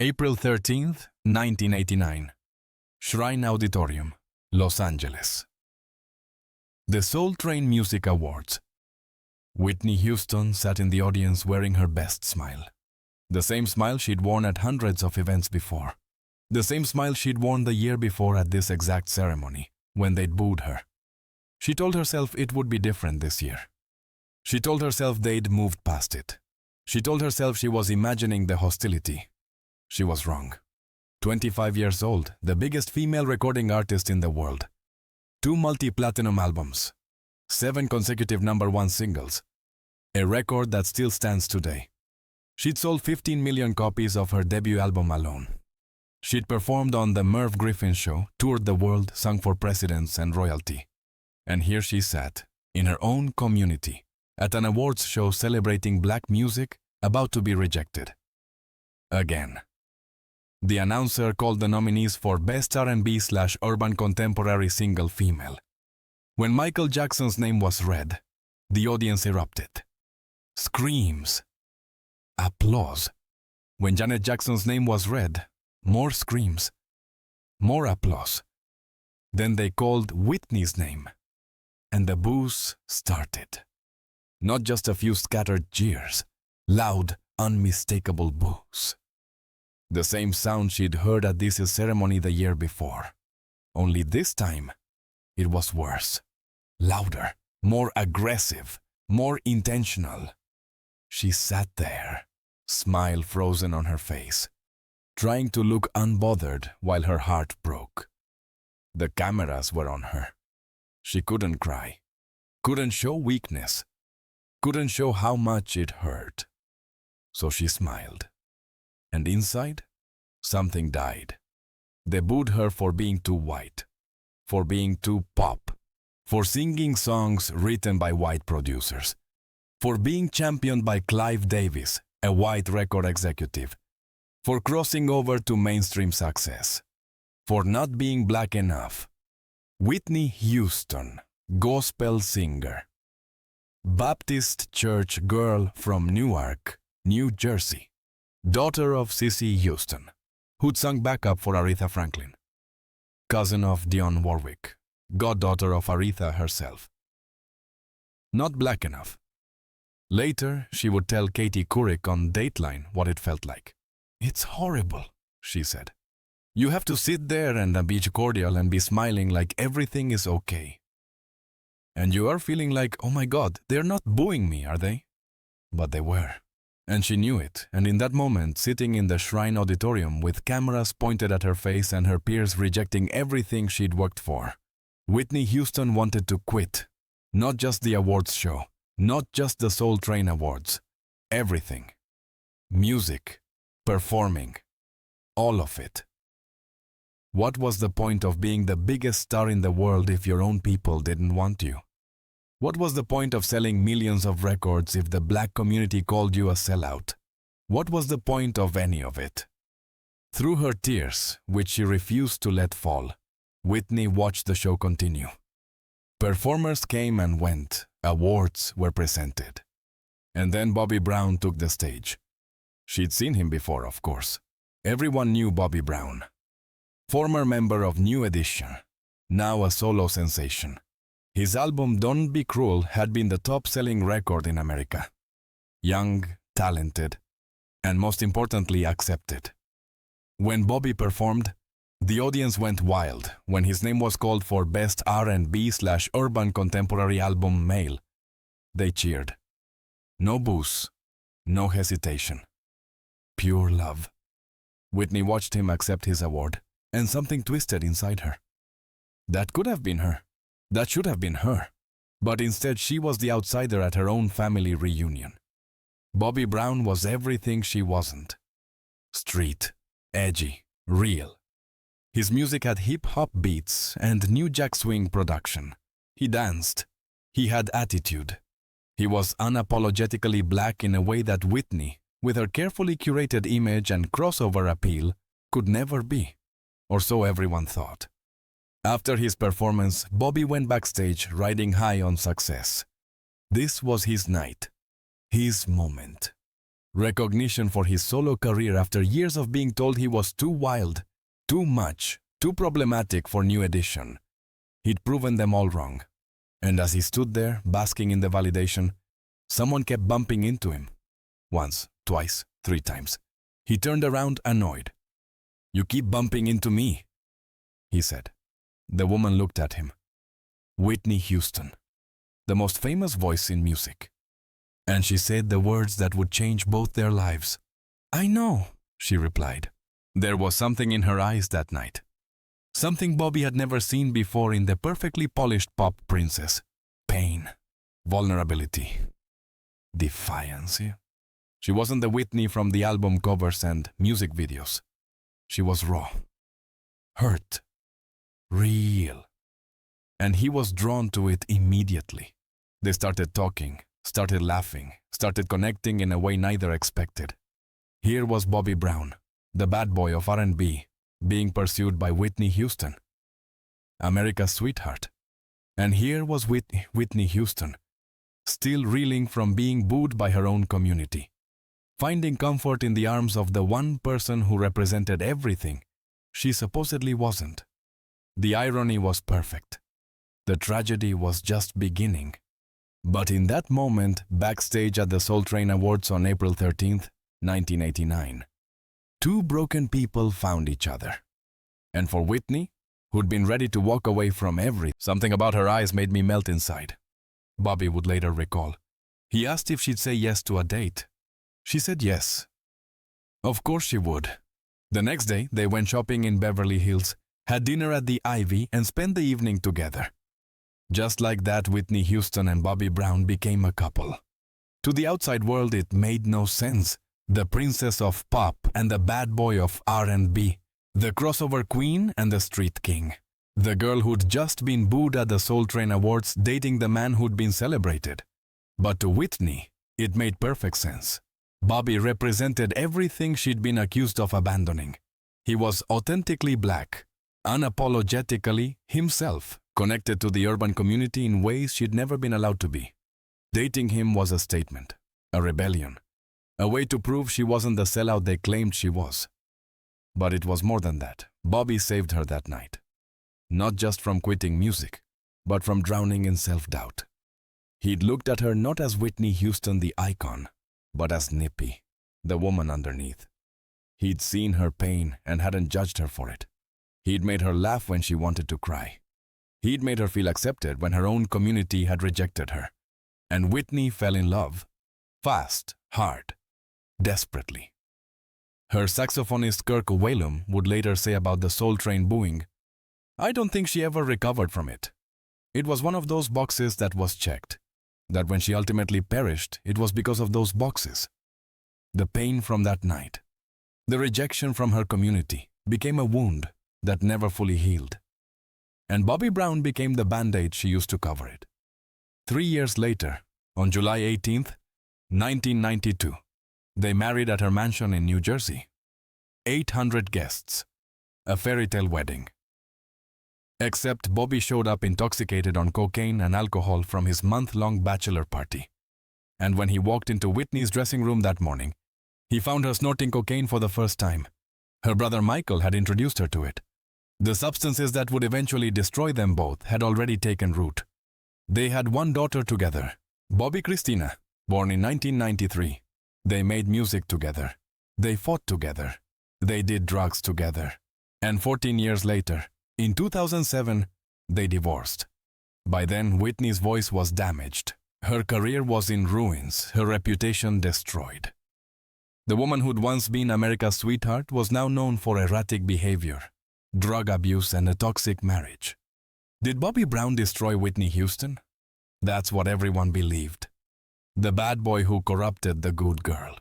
April 13th, 1989. Shrine Auditorium, Los Angeles. The Soul Train Music Awards. Whitney Houston sat in the audience wearing her best smile. The same smile she'd worn at hundreds of events before. The same smile she'd worn the year before at this exact ceremony, when they'd booed her. She told herself it would be different this year. She told herself they'd moved past it. She told herself she was imagining the hostility. She was wrong. 25 years old, the biggest female recording artist in the world. 2 multi-platinum albums. 7 consecutive #1 singles. A record that still stands today. She'd sold 15 million copies of her debut album alone. She'd performed on The Merv Griffin Show, toured the world, sung for presidents and royalty. And here she sat, in her own community, at an awards show celebrating black music, about to be rejected. Again. The announcer called the nominees for Best R&B/Urban Contemporary Single Female. When Michael Jackson's name was read, the audience erupted. Screams. Applause. When Janet Jackson's name was read, more screams. More applause. Then they called Whitney's name, and the boos started. Not just a few scattered jeers, loud, unmistakable boos. The same sound she'd heard at this ceremony the year before. Only this time, it was worse. Louder, more aggressive, more intentional. She sat there, smile frozen on her face, trying to look unbothered while her heart broke. The cameras were on her. She couldn't cry, couldn't show weakness, couldn't show how much it hurt. So she smiled. And inside, something died. They booed her for being too white, for being too pop, for singing songs written by white producers, for being championed by Clive Davis, a white record executive, for crossing over to mainstream success, for not being black enough. Whitney Houston, gospel singer, Baptist church girl from Newark, New Jersey, daughter of Cissy Houston, who'd sung backup for Aretha Franklin, cousin of Dionne Warwick, goddaughter of Aretha herself. Not black enough. Later, she would tell Katie Couric on Dateline what it felt like. "It's horrible," she said. "You have to sit there and be cordial and be smiling like everything is okay. And you are feeling like, oh my God, they're not booing me, are they?" But they were. And she knew it, and in that moment, sitting in the Shrine Auditorium with cameras pointed at her face and her peers rejecting everything she'd worked for, Whitney Houston wanted to quit. Not just the awards show, not just the Soul Train Awards. Everything. Music. Performing. All of it. What was the point of being the biggest star in the world if your own people didn't want you? What was the point of selling millions of records if the black community called you a sellout? What was the point of any of it? Through her tears, which she refused to let fall, Whitney watched the show continue. Performers came and went, awards were presented. And then Bobby Brown took the stage. She'd seen him before, of course. Everyone knew Bobby Brown. Former member of New Edition, now a solo sensation. His album Don't Be Cruel had been the top-selling record in America. Young, talented, and most importantly, accepted. When Bobby performed, the audience went wild when his name was called for Best R&B/Urban Contemporary Album Male. They cheered. No boos, no hesitation. Pure love. Whitney watched him accept his award, and something twisted inside her. That could have been her. That should have been her. But instead she was the outsider at her own family reunion. Bobby Brown was everything she wasn't. Street, edgy, real. His music had hip-hop beats and New Jack Swing production. He danced. He had attitude. He was unapologetically black in a way that Whitney, with her carefully curated image and crossover appeal, could never be. Or so everyone thought. After his performance, Bobby went backstage riding high on success. This was his night, his moment. Recognition for his solo career after years of being told he was too wild, too much, too problematic for New Edition. He'd proven them all wrong. And as he stood there, basking in the validation, someone kept bumping into him. Once, twice, 3 times. He turned around, annoyed. "You keep bumping into me," he said. The woman looked at him. Whitney Houston, the most famous voice in music. And she said the words that would change both their lives. "I know," she replied. There was something in her eyes that night. Something Bobby had never seen before in the perfectly polished pop princess. Pain, vulnerability, defiance. She wasn't the Whitney from the album covers and music videos. She was raw, hurt, real. And he was drawn to it immediately. They started talking, started laughing, started connecting in a way neither expected. Here was Bobby Brown, the bad boy of R&B, being pursued by Whitney Houston, America's sweetheart. And here was Whitney Houston, still reeling from being booed by her own community, finding comfort in the arms of the one person who represented everything she supposedly wasn't. The irony was perfect. The tragedy was just beginning. But in that moment, backstage at the Soul Train Awards on April 13th, 1989, 2 broken people found each other. And for Whitney, who'd been ready to walk away from something about her eyes made me melt inside. Bobby would later recall. He asked if she'd say yes to a date. She said yes. Of course she would. The next day, they went shopping in Beverly Hills, had dinner at the Ivy, and spent the evening together. Just like that, Whitney Houston and Bobby Brown became a couple. To the outside world, it made no sense. The princess of pop and the bad boy of R&B. The crossover queen and the street king. The girl who'd just been booed at the Soul Train Awards dating the man who'd been celebrated. But to Whitney, it made perfect sense. Bobby represented everything she'd been accused of abandoning. He was authentically black, unapologetically himself, connected to the urban community in ways she'd never been allowed to be. Dating him was a statement, a rebellion, a way to prove she wasn't the sellout they claimed she was. But it was more than that. Bobby saved her that night. Not just from quitting music, but from drowning in self-doubt. He'd looked at her not as Whitney Houston the icon, but as Nippy, the woman underneath. He'd seen her pain and hadn't judged her for it. He'd made her laugh when she wanted to cry. He'd made her feel accepted when her own community had rejected her. And Whitney fell in love. Fast, hard, desperately. Her saxophonist Kirk Whalum would later say about the Soul Train booing, "I don't think she ever recovered from it. It was one of those boxes that was checked. That when she ultimately perished, it was because of those boxes." The pain from that night, the rejection from her community, became a wound that never fully healed. And Bobby Brown became the band-aid she used to cover it. 3 years later, on July 18th, 1992, they married at her mansion in New Jersey. 800 guests. A fairy tale wedding. Except Bobby showed up intoxicated on cocaine and alcohol from his month-long bachelor party. And when he walked into Whitney's dressing room that morning, he found her snorting cocaine for the first time. Her brother Michael had introduced her to it. The substances that would eventually destroy them both had already taken root. They had one daughter together, Bobby Christina, born in 1993. They made music together. They fought together. They did drugs together. And 14 years later, in 2007, they divorced. By then, Whitney's voice was damaged. Her career was in ruins, her reputation destroyed. The woman who'd once been America's sweetheart was now known for erratic behavior, drug abuse, and a toxic marriage. Did Bobby Brown destroy Whitney Houston? That's what everyone believed. The bad boy who corrupted the good girl.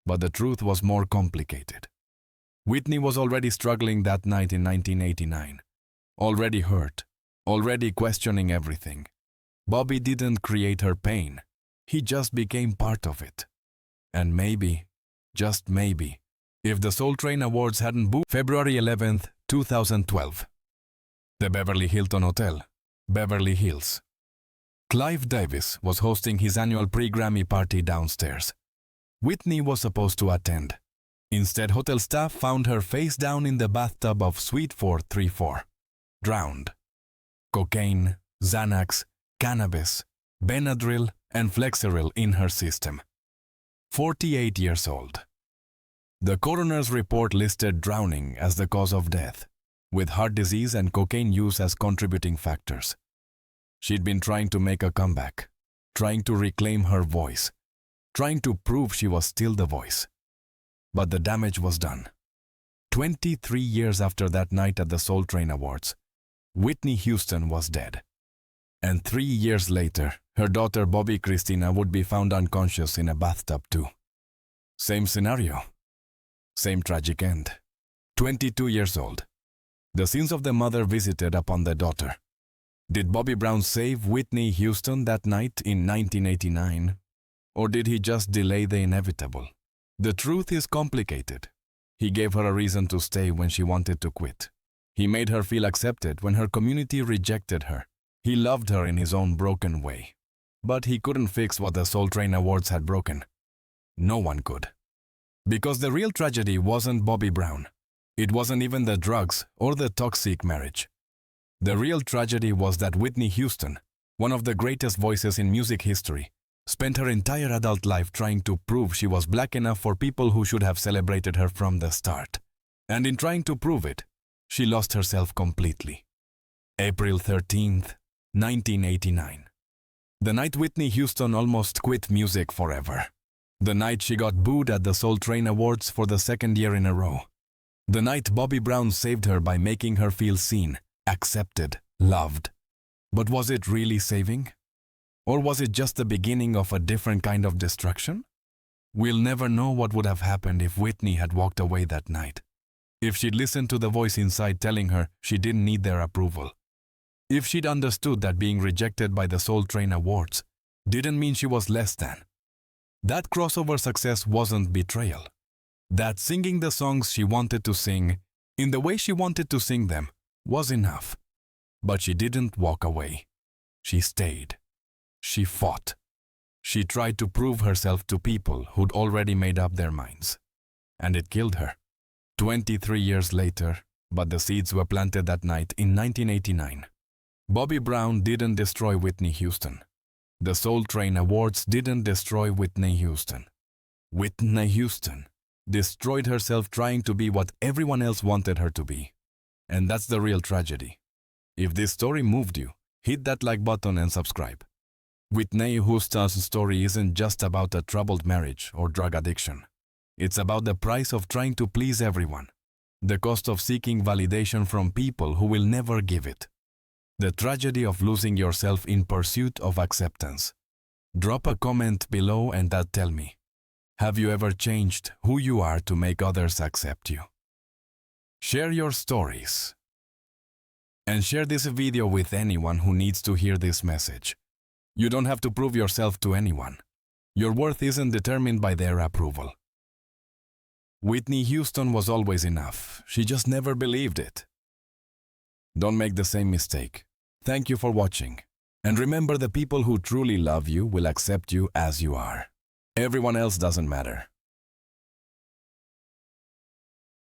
But the truth was more complicated. Whitney was already struggling that night in 1989. Already hurt. Already questioning everything. Bobby didn't create her pain. He just became part of it. And maybe, just maybe, if the Soul Train Awards hadn't booed February 11th, 2012. The Beverly Hilton Hotel, Beverly Hills. Clive Davis was hosting his annual pre-Grammy party downstairs. Whitney was supposed to attend. Instead, hotel staff found her face down in the bathtub of Suite 434, drowned. Cocaine, Xanax, cannabis, Benadryl, and Flexeril in her system. 48 years old. The coroner's report listed drowning as the cause of death, with heart disease and cocaine use as contributing factors. She'd been trying to make a comeback, trying to reclaim her voice, trying to prove she was still the voice. But the damage was done. 23 years after that night at the Soul Train Awards, Whitney Houston was dead. And 3 years later, her daughter Bobby Christina would be found unconscious in a bathtub too. Same scenario. Same tragic end. 22 years old. The sins of the mother visited upon the daughter. Did Bobby Brown save Whitney Houston that night in 1989? Or did he just delay the inevitable? The truth is complicated. He gave her a reason to stay when she wanted to quit. He made her feel accepted when her community rejected her. He loved her in his own broken way. But he couldn't fix what the Soul Train Awards had broken. No one could. Because the real tragedy wasn't Bobby Brown. It wasn't even the drugs or the toxic marriage. The real tragedy was that Whitney Houston, one of the greatest voices in music history, spent her entire adult life trying to prove she was black enough for people who should have celebrated her from the start. And in trying to prove it, she lost herself completely. April 13th, 1989. The night Whitney Houston almost quit music forever. The night she got booed at the Soul Train Awards for the second year in a row. The night Bobby Brown saved her by making her feel seen, accepted, loved. But was it really saving? Or was it just the beginning of a different kind of destruction? We'll never know what would have happened if Whitney had walked away that night. If she'd listened to the voice inside telling her she didn't need their approval. If she'd understood that being rejected by the Soul Train Awards didn't mean she was less than. That crossover success wasn't betrayal. That singing the songs she wanted to sing, in the way she wanted to sing them, was enough. But she didn't walk away. She stayed. She fought. She tried to prove herself to people who'd already made up their minds. And it killed her. 23 years later, but the seeds were planted that night in 1989. Bobby Brown didn't destroy Whitney Houston. The Soul Train Awards didn't destroy Whitney Houston. Whitney Houston destroyed herself trying to be what everyone else wanted her to be. And that's the real tragedy. If this story moved you, hit that like button and subscribe. Whitney Houston's story isn't just about a troubled marriage or drug addiction. It's about the price of trying to please everyone, the cost of seeking validation from people who will never give it, the tragedy of losing yourself in pursuit of acceptance. Drop a comment below and tell me, have you ever changed who you are to make others accept you? Share your stories. And share this video with anyone who needs to hear this message. You don't have to prove yourself to anyone. Your worth isn't determined by their approval. Whitney Houston was always enough. She just never believed it. Don't make the same mistake. Thank you for watching. And remember, the people who truly love you will accept you as you are. Everyone else doesn't matter.